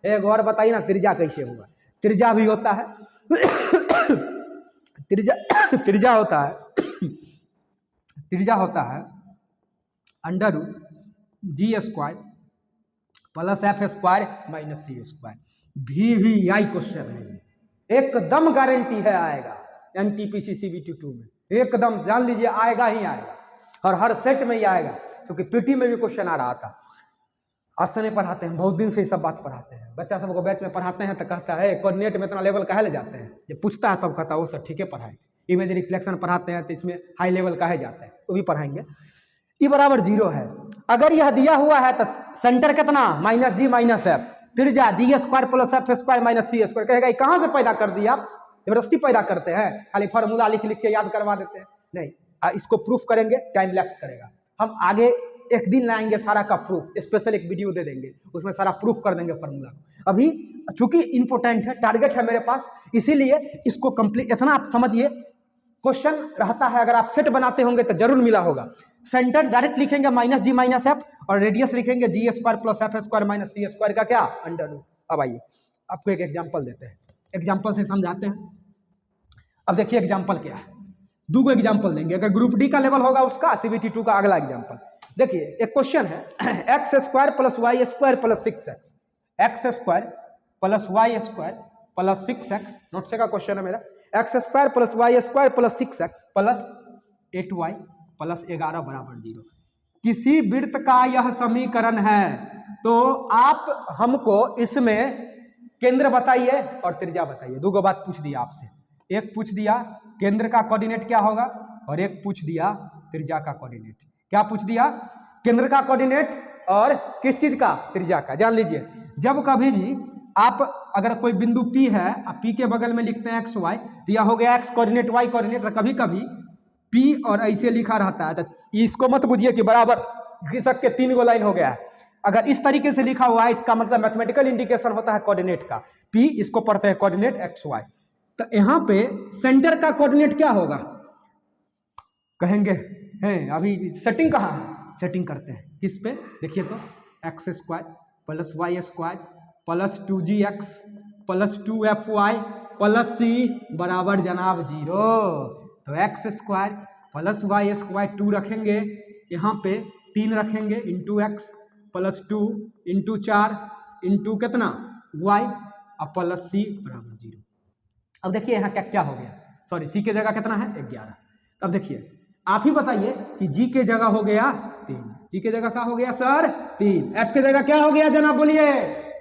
A: एक और बताइए ना त्रिज्या कैसे हुआ। त्रिज्या भी होता है त्रिज्या होता है त्रिज्या होता है under root g square plus f square minus c square. भी आई क्वेश्चन है, एकदम गारंटी है आएगा एनटीपीसी सीबीटी 2 में, एकदम जान लीजिए आएगा ही आएगा, और हर सेट में ही आएगा, क्योंकि पीटी में भी क्वेश्चन आ रहा था। आज से नहीं पढ़ाते हैं, बहुत दिन से ये सब बात पढ़ाते हैं, बच्चा सबको बैच में पढ़ाते हैं तो कहता है कोऑर्डिनेट में इतना लेवल काहे ले जाते हैं, जब पूछता है तब कहता है वो सर ठीक है पढ़ाए। इमेज रिफ्लेक्शन पढ़ाते हैं तो इसमें हाई लेवल काहे जाते हैं, वो भी पढ़ाएंगे। ई बराबर 0 है, अगर यह दिया हुआ है तो सेंटर कितना माइनस जी माइनस एफ, त्रिज्या g square plus f square minus c square. कहेगा कहाँ से पैदा कर दिया आप, जबरदस्ती पैदा करते हैं, खाली फार्मूला लिख लिख के याद करवा देते हैं, नहीं। इसको प्रूफ करेंगे, टाइम लैप्स करेगा, हम आगे एक दिन लाएंगे सारा का प्रूफ, स्पेशल एक वीडियो दे देंगे, उसमें सारा प्रूफ कर देंगे फार्मूला। अभी चूंकि इंपोर्टेंट है, टारगेट है मेरे पास, इसीलिए इसको कंप्लीट, इतना आप समझिए। क्वेश्चन रहता है, अगर आप सेट बनाते होंगे तो जरूर मिला होगा। सेंटर डायरेक्ट लिखेंगे माइनस जी माइनस एफ, और रेडियस लिखेंगे g square plus f square minus c square का क्या अंडर रूट। अब आइए आपको एक एग्जांपल देते हैं, एग्जांपल से समझाते हैं। अब देखिए एग्जांपल क्या है, दो एग्जांपल देंगे, अगर ग्रुप डी का लेवल होगा उसका, सीबीटी 2 का अगला एग्जांपल। देखिए एक क्वेश्चन है, x square plus y square plus 6x, x square plus y square plus 6x, note से का क्वेश्चन है मेरा, x square plus y square plus 6x plus 8y plus 11 बराबर 0। किसी वृत्त का यह समीकरण है, तो आप हमको इसमें केंद्र बताइए और त्रिज्या बताइए। दो बात पूछ दिया आपसे, एक पूछ दिया केंद्र का कोऑर्डिनेट क्या होगा, और एक पूछ दिया त्रिज्या का कोऑर्डिनेट। क्या पूछ दिया, केंद्र का कोऑर्डिनेट और किस चीज का, त्रिज्या का। जान लीजिए जब कभी भी आप अगर कोई बिंदु P है, आप P के बगल में लिखते हैं XY, तो यह हो गया x कोऑर्डिनेट y कोऑर्डिनेट। तो कभी कभी P और ऐसे लिखा रहता है, तो इसको मत बुझिए कि बराबर घिसक के 3 गो लाइन हो गया है। अगर इस तरीके से लिखा हुआ है, इसका मतलब मैथमेटिकल इंडिकेशन होता है कोऑर्डिनेट का। P इसको पढ़ते हैं कोऑर्डिनेट XY। तो यहाँ पे सेंटर का कोऑर्डिनेट क्या होगा, कहेंगे हैं अभी सेटिंग कहाँ है, सेटिंग करते हैं किस पे, देखिए तो x square plus y square plus 2gx plus 2fy plus c बराबर जनाब 0। तो x square plus y square 2 रखेंगे, यहाँ पे 3 रखेंगे into x plus 2 into 4 into कितना y और प्लस सी बराबर 0। अब देखिए यहाँ क्या क्या हो गया, सॉरी सी के जगह कितना है 11। तब देखिए आप ही बताइए कि जी के जगह हो गया 3, जी के जगह क्या हो गया सर 3, एफ के जगह क्या हो गया जनाब बोलिए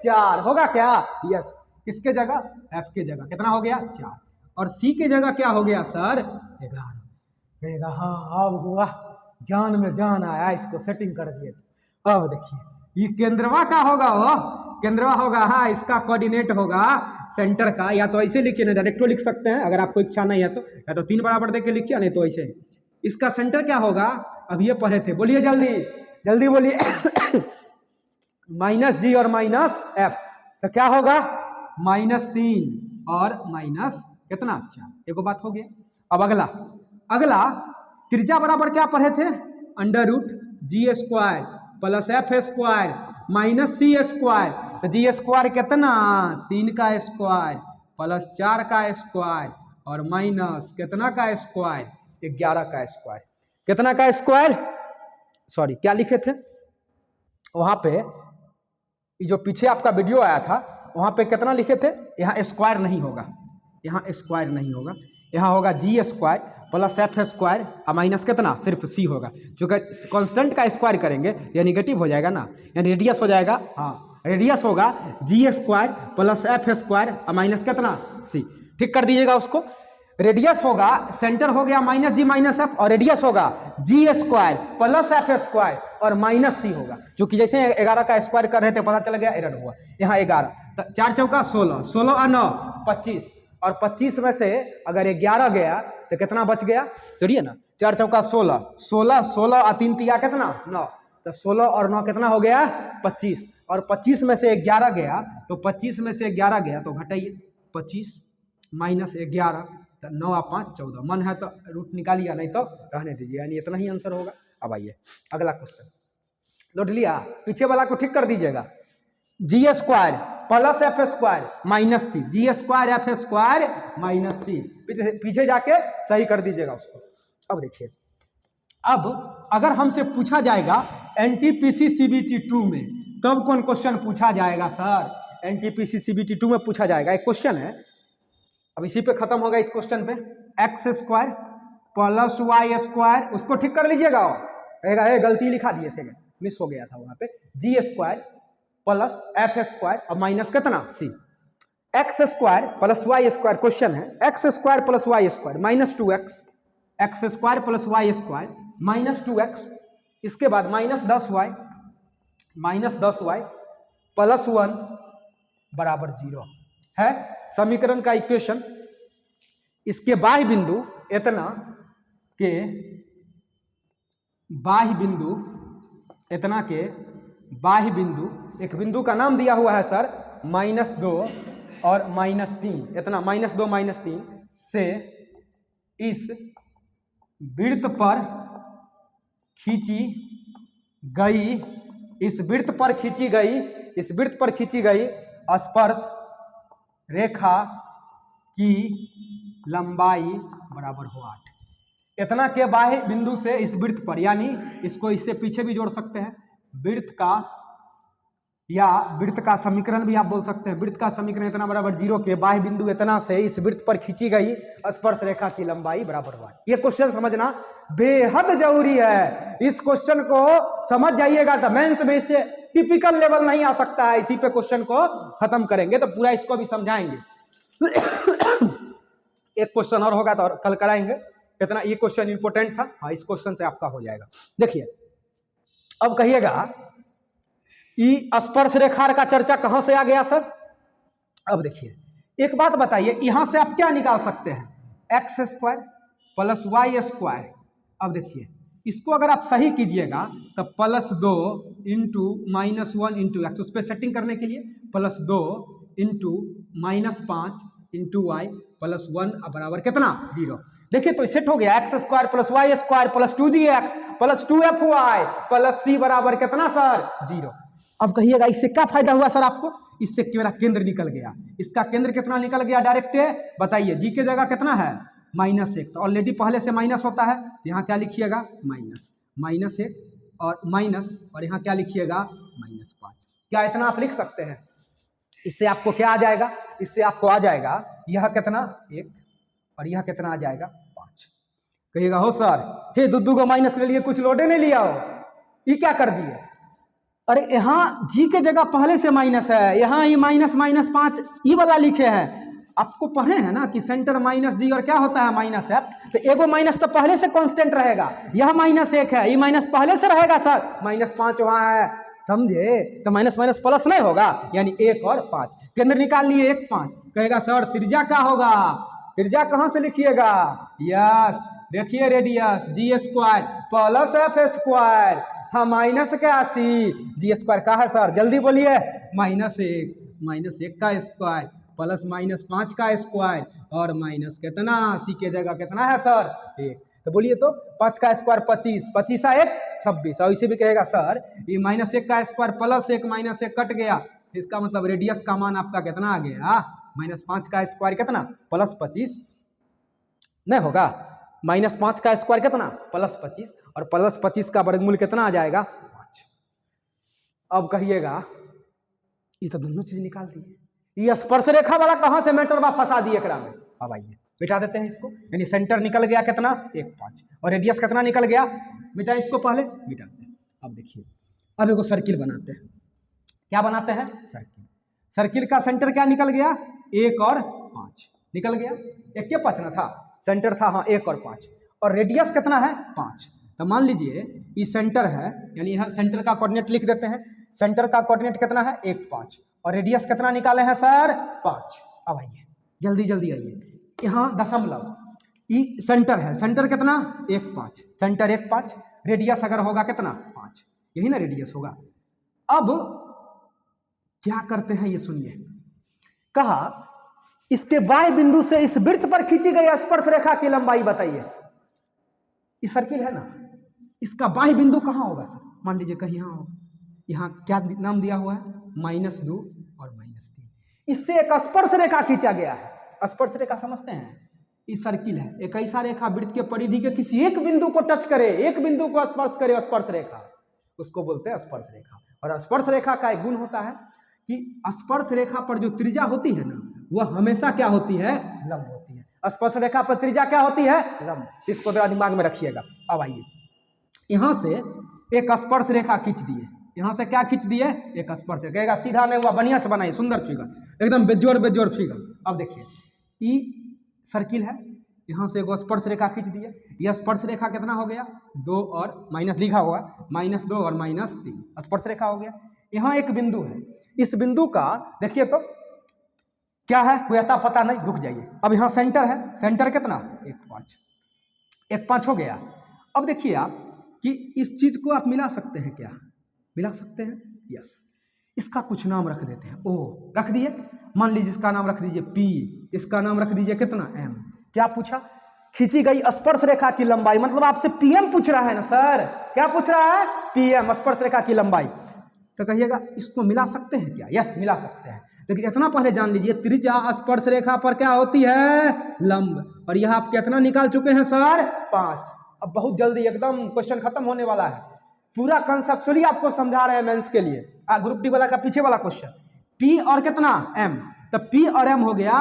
A: 4 होगा क्या, यस। किसके जगह एफ के जगह कितना हो गया 4 और सी के जगह क्या हो गया सर 11। हाँ अब हुआ, जान में जान आया, इसको सेटिंग कर दिए। अब देखिए ये केंद्रवा का होगा, वो केंद्रवा होगा, हाँ इसका कोऑर्डिनेट होगा सेंटर का, या तो ऐसे लिखिए ना डायरेक्टो लिख सकते हैं अगर आपको इच्छा नहीं है तो, या तो 3 बराबर देके लिखिए, नहीं तो ऐसे। इसका सेंटर क्या होगा, अब ये पढ़े थे, बोलिए जल्दी जल्दी बोलिए माइनस जी और माइनस एफ, तो क्या होगा -3 और माइनस कितना 4, एक बात हो गया। अब अगला त्रिज्या बराबर क्या पढ़े थे, √g² plus f² minus c² तो g² कितना 3 का स्क्वायर प्लस 4 का स्क्वायर और माइनस कितना का स्क्वायर 11 का स्क्वायर, कितना का स्क्वायर, सॉरी क्या लिखे थे वहां पे, जो पीछे आपका वीडियो आया था वहां पे कितना लिखे थे, यहाँ स्क्वायर नहीं होगा, यहाँ स्क्वायर नहीं होगा, यहाँ होगा g² प्लस f² और माइनस कितना सिर्फ c होगा, जो कांस्टेंट का स्क्वायर करेंगे यह निगेटिव हो जाएगा ना, यानी रेडियस हो जाएगा, हाँ रेडियस होगा g² प्लस f² और माइनस कितना c, ठीक कर दीजिएगा उसको। रेडियस होगा, सेंटर हो गया -g -f और रेडियस होगा g² प्लस f² और माइनस c होगा, जो कि जैसे 11 का स्क्वायर कर रहे थे पता चल गया एरर हुआ, यहाँ 11, 4 चौका 16, 16 और 9 25 और 25 में से अगर 11 गया तो कितना बच गया, जोड़िए ना, 4 चौका 16, 16 16 और 3 तिया कितना 9, तो 16 और 9 कितना हो गया 25 और 25 में से 11 गया तो 25 में से 11 गया तो घटाइए 25 माइनस 11 तो 9 और 5 14, मन है तो रूट निकालिए नहीं तो रहने दीजिए, यानी इतना ही आंसर होगा। अब आइए अगला क्वेश्चन, लौट लिया, पीछे वाला को ठीक कर दीजिएगा, g² plus f² minus c, g² f² minus c, पीछे जाके सही कर दीजिएगा उसको। अब देखिए, अब अगर हमसे पूछा जाएगा NTPC CBT 2 में, तब कौन क्वेश्चन पूछा जाएगा सर, NTPC CBT 2 में पूछा जाएगा एक क्वेश्चन है, अब इसी पे खत्म होगा इस क्वेश्चन पे, x² प्लस y², उसको ठीक कर लीजिएगा, कहेगा गलती लिखा दिए थे, मिस हो गया था वहां पे, g² प्लस f² और माइनस कितना c, x² plus y² question है, x² plus y² -2x, x² plus y² -2x, इसके बाद -10y प्लस 1 बराबर 0 है समीकरण का इक्वेशन। इसके बाह्य बिंदु इतना के बाह्य बिंदु, इतना के बाह्य बिंदु, एक बिंदु का नाम दिया हुआ है सर -2 और -3, इतना -2 -3 से इस वृत्त पर खींची गई, इस वृत्त पर खींची गई, इस वृत्त पर खींची गई स्पर्श रेखा की लंबाई बराबर हो 8, इतना के बाह्य बिंदु से इस वृत्त पर, यानी इसको इससे पीछे भी जोड़ सकते हैं, वृत्त का या वृत्त का समीकरण भी आप बोल सकते हैं, वृत्त का समीकरण इतना बराबर 0 के बाह्य बिंदु इतना से इस वृत्त पर खींची गई स्पर्श रेखा की लंबाई बराबर हुआ। ये क्वेश्चन समझना बेहद जरूरी है, इस क्वेश्चन को समझ जाइएगा तो मेंस में इससे टिपिकल लेवल नहीं आ सकता है। इसी पे क्वेश्चन को खत्म करेंगे तो पूरा इसको भी समझाएंगे। एक क्वेश्चन और होगा तो कल कराएंगे, कितना ये क्वेश्चन इंपोर्टेंट था, हाँ इस क्वेश्चन से आपका हो जाएगा। देखिए अब कहिएगा ई स्पर्श रेखा का चर्चा कहां से आ गया सर। अब देखिए एक बात बताइए, यहां से आप क्या निकाल सकते हैं, x² प्लस y²। अब देखिए इसको अगर आप सही कीजिएगा तो +2 इंटू -1 इंटू एक्स, उस पर सेटिंग करने के लिए +2 इंटू -5 इंटू वाई प्लस 1 बराबर कितना 0। देखिए तो सेट हो गया, x² plus y² plus 2gx plus 2fy plus c बराबर कितना सर 0। अब कहिएगा इससे क्या फायदा हुआ सर आपको, इससे मेरा केंद्र निकल गया, इसका केंद्र कितना निकल गया डायरेक्ट, बताइए जी के जगह कितना है -1, तो ऑलरेडी पहले से माइनस होता है, तो यहाँ क्या लिखिएगा -1 और माइनस, और यहाँ क्या लिखिएगा -5। क्या इतना आप लिख सकते हैं, इससे आपको क्या आ जाएगा, इससे आपको आ जाएगा यह कितना 1 और यह कितना आ जाएगा 5। कहिएगा हो सर हे दुद्दू को माइनस ले लिए, कुछ लोडे नहीं लिया हो, ये क्या कर दिए? अरे यहाँ जी के जगह पहले से माइनस है, यहाँ ये माइनस माइनस 5 ये वाला लिखे हैं। आपको पढ़े हैं ना कि सेंटर माइनस जी और क्या होता है माइनस एफ, तो एगो माइनस तो पहले से कांस्टेंट रहेगा, यह -1 है, ये माइनस पहले से रहेगा सर, -5 वहाँ है, समझे? तो माइनस माइनस प्लस नहीं होगा, यानी 1 और 5 केंद्र निकाल लिए 1 5। कहेगा सर त्रिज्या क्या होगा? त्रिज्या कहाँ से लिखिएगा? यस देखिए रेडियस g² प्लस f², हाँ माइनस क्या सी g² का है सर, जल्दी बोलिए। -1 का स्क्वायर प्लस -5 का स्क्वायर और माइनस कितना, सी के जगह कितना है सर 1। तो बोलिए तो 5 का स्क्वायर 25, 25 1 26। और इसे भी कहेगा सर ये -1 का स्क्वायर प्लस 1 -1 कट गया, इसका मतलब रेडियस का मान आपका कितना आ गया? -5 का स्क्वायर कितना प्लस 25 नहीं होगा, -5 का स्क्वायर कितना प्लस 25 और प्लस 25 का वर्गमूल कितना आ जाएगा 5। अब कहिएगा ये तो दोनों चीज निकाल दी, ये स्पर्श रेखा वाला कहां से मैटर बा फंसा दिए एकरा में। अब आइए मिटा देते हैं इसको, यानी सेंटर निकल गया कितना 1 5 और रेडियस कितना निकल गया, मिटा इसको पहले मिटाते हैं। अब देखिए अब एगो सर्किल बनाते हैं, क्या बनाते हैं सर्किल। सर्किल का सेंटर क्या निकल गया 1 और 5 निकल गया, 1 के 5 ना था सेंटर था, हाँ 1 और 5 और रेडियस कितना है 5। तो मान लीजिए ये सेंटर है, यानी यहाँ सेंटर का कोऑर्डिनेट लिख देते हैं, सेंटर का कोऑर्डिनेट कितना है 1 5 और रेडियस कितना निकाले हैं सर 5। अब आइए जल्दी जल्दी आइए, यहाँ दशमलव ये सेंटर है, सेंटर कितना 1 5, सेंटर 1 5, रेडियस अगर होगा कितना 5, यही ना रेडियस होगा। अब क्या करते हैं ये सुनिए, कहा इसके बाएं बिंदु से इस वृत्त पर खींची गई स्पर्श रेखा की लंबाई बताइए। ये सर्किल है ना, इसका बाएं बिंदु कहाँ होगा सर? मान लीजिए कहीं यहाँ होगा, यहाँ क्या नाम दिया हुआ है -2 और -3, इससे एक स्पर्श रेखा खींचा गया है। स्पर्श रेखा समझते हैं, ये सर्किल है, एक ऐसा रेखा वृत्त के परिधि के किसी एक बिंदु को टच करे, एक बिंदु को स्पर्श करे, स्पर्श रेखा उसको बोलते हैं स्पर्श रेखा। और स्पर्श रेखा का एक गुण होता है कि स्पर्श रेखा पर जो त्रिज्या होती है ना वह हमेशा क्या होती है लंब होती है। स्पर्श रेखा पर त्रिज्या क्या होती है लंब, इसको जरा दिमाग में रखिएगा। अब आइए यहां से एक स्पर्श रेखा खींच दिए, यहां से क्या खींच दिए एक स्पर्श, कहेगा सीधा नहीं हुआ, बढ़िया से बनाइए सुंदर फिगर, एकदम बेजोड़ बेजोड़ फिगर। अब देखिए ये सर्किल है, यहाँ से एक स्पर्श रेखा खींच दिए, यह स्पर्श रेखा कितना हो गया 2 और माइनस लिखा हुआ -2 और -3 स्पर्श रेखा हो गया। यहाँ एक बिंदु है, इस बिंदु का देखिए तो क्या है कोई अता पता नहीं, रुक जाइए। अब यहाँ सेंटर है, सेंटर कितना 1 5 हो गया। अब देखिए आप कि इस चीज को आप मिला सकते हैं, क्या मिला सकते हैं? यस, इसका कुछ नाम रख देते हैं, ओ रख दिए, मान लीजिए इसका नाम रख दीजिए P, इसका नाम रख दीजिए कितना M। क्या पूछा? खींची गई स्पर्श रेखा की लंबाई, मतलब आपसे PM पूछ रहा है ना सर, क्या पूछ रहा है PM स्पर्श रेखा की लंबाई। तो कहिएगा इसको मिला सकते हैं क्या? यस मिला सकते हैं, लेकिन इतना पहले जान लीजिए त्रिज्या स्पर्श रेखा पर क्या होती है लंब, और यह आप कितना निकाल चुके हैं सर 5। अब बहुत जल्दी एकदम क्वेश्चन खत्म होने वाला है, पूरा कंसेप्चुअली आपको समझा रहे हैं मेंस के लिए। ग्रुप डी वाला का पीछे वाला क्वेश्चन P और कितना M, तो P और M हो गया,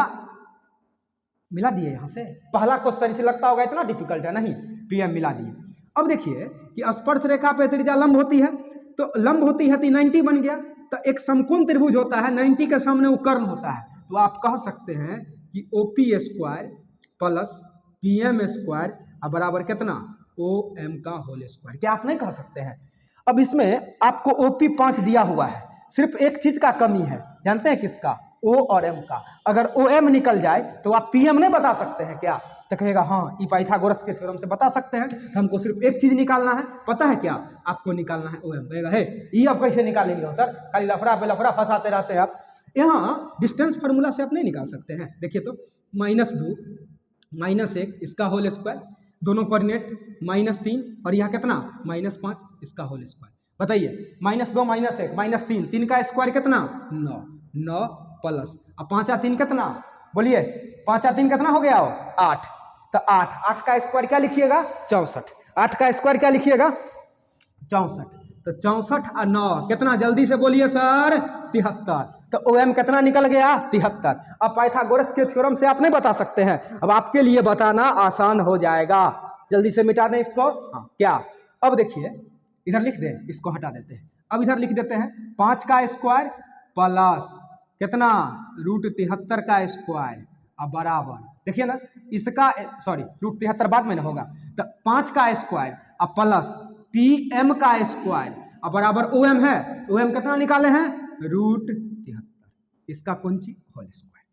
A: मिला दिए यहाँ से, पहला क्वेश्चन इसे लगता होगा इतना डिफिकल्ट है, नहीं PM मिला दिए। अब देखिए कि स्पर्श रेखा पे त्रिज्या लंब होती है, तो लंब होती है तो 90 बन गया, तो एक समकोण त्रिभुज होता है 90 के सामने वो कर्ण होता है, तो आप कह सकते हैं कि OP² प्लस PM² बराबर कितना OM का होल स्क्वायर। क्या आप नहीं कह सकते हैं? अब इसमें आपको OP 5 दिया हुआ है, सिर्फ एक चीज का कमी है, जानते हैं किसका? O और M का। अगर OM निकल जाए तो आप PM नहीं बता सकते हैं क्या? तो कहेगा हाँ ये पाइथागोरस के थ्योरम से बता सकते हैं, तो हमको सिर्फ एक चीज निकालना है, पता है क्या? आपको निकालना है OM। कहेगा हे ये आप कैसे निकालेंगे सर, खाली लफड़ा पे लफड़ा फंसाते रहते हैं आप। यहाँ डिस्टेंस फार्मूला से आप नहीं निकाल सकते हैं, देखिए तो -2 -1 इसका होल स्क्वायर, दोनों कोऑर्डिनेट -3 और यह कितना -5 इसका होल स्क्वायर। बताइए -2 -1 -3, 3 का स्क्वायर कितना 9, 9 प्लस अब 5 3 कितना, बोलिए 5 3 कितना हो गया 8, तो 8 का स्क्वायर क्या लिखिएगा 64, 8 का स्क्वायर क्या लिखिएगा 64। तो 64 और 9 कितना, जल्दी से बोलिए सर, 73। तो OM कितना निकल गया, 73। अब पाइथागोरस के थ्योरम से आप नहीं बता सकते हैं, अब आपके लिए बताना आसान हो जाएगा। जल्दी से मिटा दें इसको। हाँ क्या, अब देखिए इधर लिख दें, इसको हटा देते हैं। अब इधर लिख देते हैं 5 का स्क्वायर प्लस कितना, √73 का स्क्वायर अब बराबर, देखिए ना इसका, सॉरी √73 बाद में ना होगा, तो 5 का स्क्वायर अब प्लस PM का स्क्वायर अब बराबर OM है, OM कितना निकाले हैं, √73, इसका कुंजी होल स्क्वायर।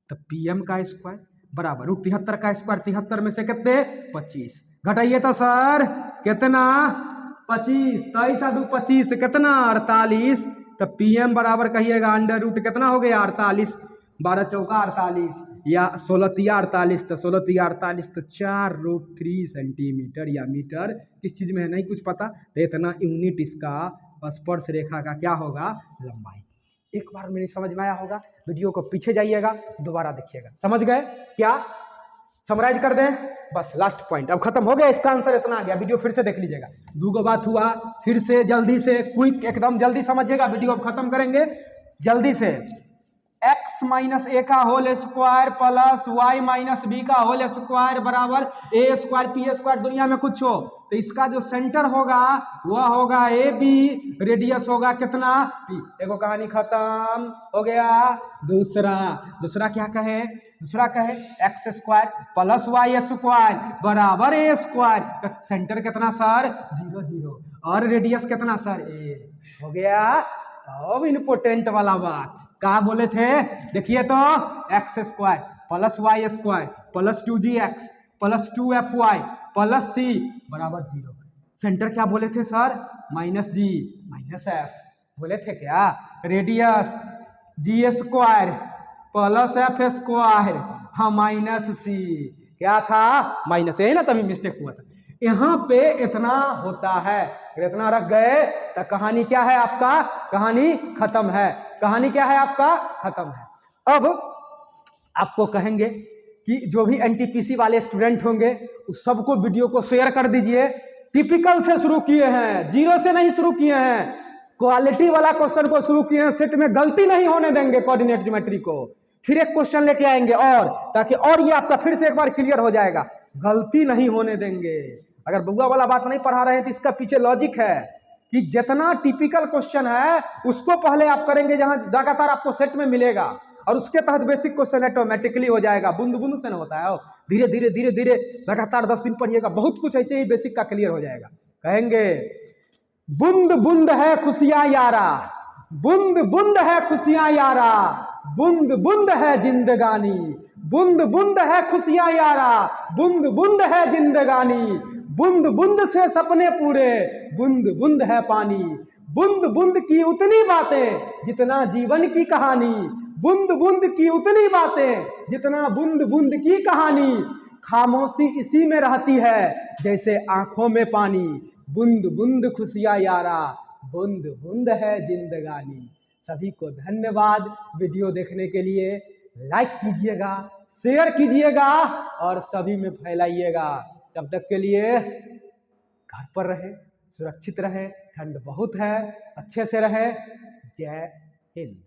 A: तो PM का स्क्वायर बराबर √73 का स्क्वायर, 73 में से कितने, 25 घटाइए तो सर कितना, 25, 23 और 2 25 कितना, 48। तो PM बराबर कहिएगा √ कितना हो गया, 48, 12 चौका 48 या 16 तिया 48, तो 16 तिया 48, तो 4√3 सेंटीमीटर या मीटर, किस चीज़ में है नहीं कुछ पता, तो इतना यूनिट इसका स्पर्श रेखा का क्या होगा, लंबाई। एक बार मेरी समझ में आया होगा, वीडियो को पीछे जाइएगा, दोबारा देखिएगा, समझ गए क्या, समराइज कर दें, बस लास्ट पॉइंट, अब खत्म हो गया, इसका आंसर इतना आ गया। वीडियो फिर से देख लीजिएगा, दूगो बात हुआ, फिर से जल्दी से क्विक एकदम जल्दी समझिएगा, वीडियो अब खत्म करेंगे जल्दी से। x - a का whole square plus y - b का होल स्क्वायर बराबर a स्क्वायर p स्क्वायर, दुनिया में कुछ हो तो इसका जो सेंटर होगा वह होगा AB, रेडियस होगा कितना, p। देखो कहानी खत्म हो गया। दूसरा क्या कहे, दूसरा कहे x square plus y square बराबर a स्क्वायर, तो सेंटर कितना सर, 0 0, और रेडियस कितना सर, a हो गया। अब इम्पोर्टेंट वाला बात क्या बोले थे, देखिए तो x square plus y square plus 2gx plus 2fy plus c बराबर 0। सेंटर क्या बोले थे सर, -g -f बोले थे क्या। Radius g square plus f square हाँ -c, क्या था, माइनस, यही ना तभी मिस्टेक हुआ था। यहाँ पे इतना होता है, इतना रख गए तो कहानी क्या है आपका, कहानी खत्म है, कहानी क्या है आपका, खत्म है। अब आपको कहेंगे कि जो भी NTPC वाले स्टूडेंट होंगे उस सबको वीडियो को शेयर कर दीजिए। टिपिकल से शुरू किए हैं, 0 से नहीं शुरू किए हैं, क्वालिटी वाला क्वेश्चन को शुरू किए हैं, सेट में गलती नहीं होने देंगे कोऑर्डिनेट ज्योमेट्री को। फिर एक क्वेश्चन लेके आएंगे और, ताकि और ये आपका फिर से एक बार क्लियर हो जाएगा, गलती नहीं होने देंगे। अगर बुआ वाला बात नहीं पढ़ा रहे हैं तो इसका पीछे लॉजिक है कि जितना टिपिकल क्वेश्चन है उसको पहले आप करेंगे, जहां लगातार आपको सेट में मिलेगा, और उसके तहत बेसिक क्वेश्चन ऑटोमेटिकली हो जाएगा। बूंद बूंद से ना होता है, धीरे धीरे धीरे धीरे लगातार 10 दिन पढ़िएगा, बहुत कुछ ऐसे ही बेसिक का क्लियर हो जाएगा। कहेंगे बूंद बूंद है खुशियां यारा, बूंद बूंद है खुशियां यारा, बूंद बूंद है जिंदगानी, बूंद बूंद है खुशियां यारा, बूंद बूंद है जिंदगानी, बूंद बूंद से सपने पूरे, बूंद बूंद है पानी, बूंद बूंद की उतनी बातें जितना जीवन की कहानी, बूंद बूंद की उतनी बातें जितना बूंद बूंद की कहानी, खामोशी इसी में रहती है जैसे आंखों में पानी, बूंद बूंद खुशियां यारा, बूंद बूंद है जिंदगानी। सभी को धन्यवाद वीडियो देखने के लिए, लाइक कीजिएगा, शेयर कीजिएगा और सभी में फैलाइएगा। तब तक के लिए घर पर रहे, सुरक्षित रहे, ठंड बहुत है, अच्छे से रहे। जय हिंद।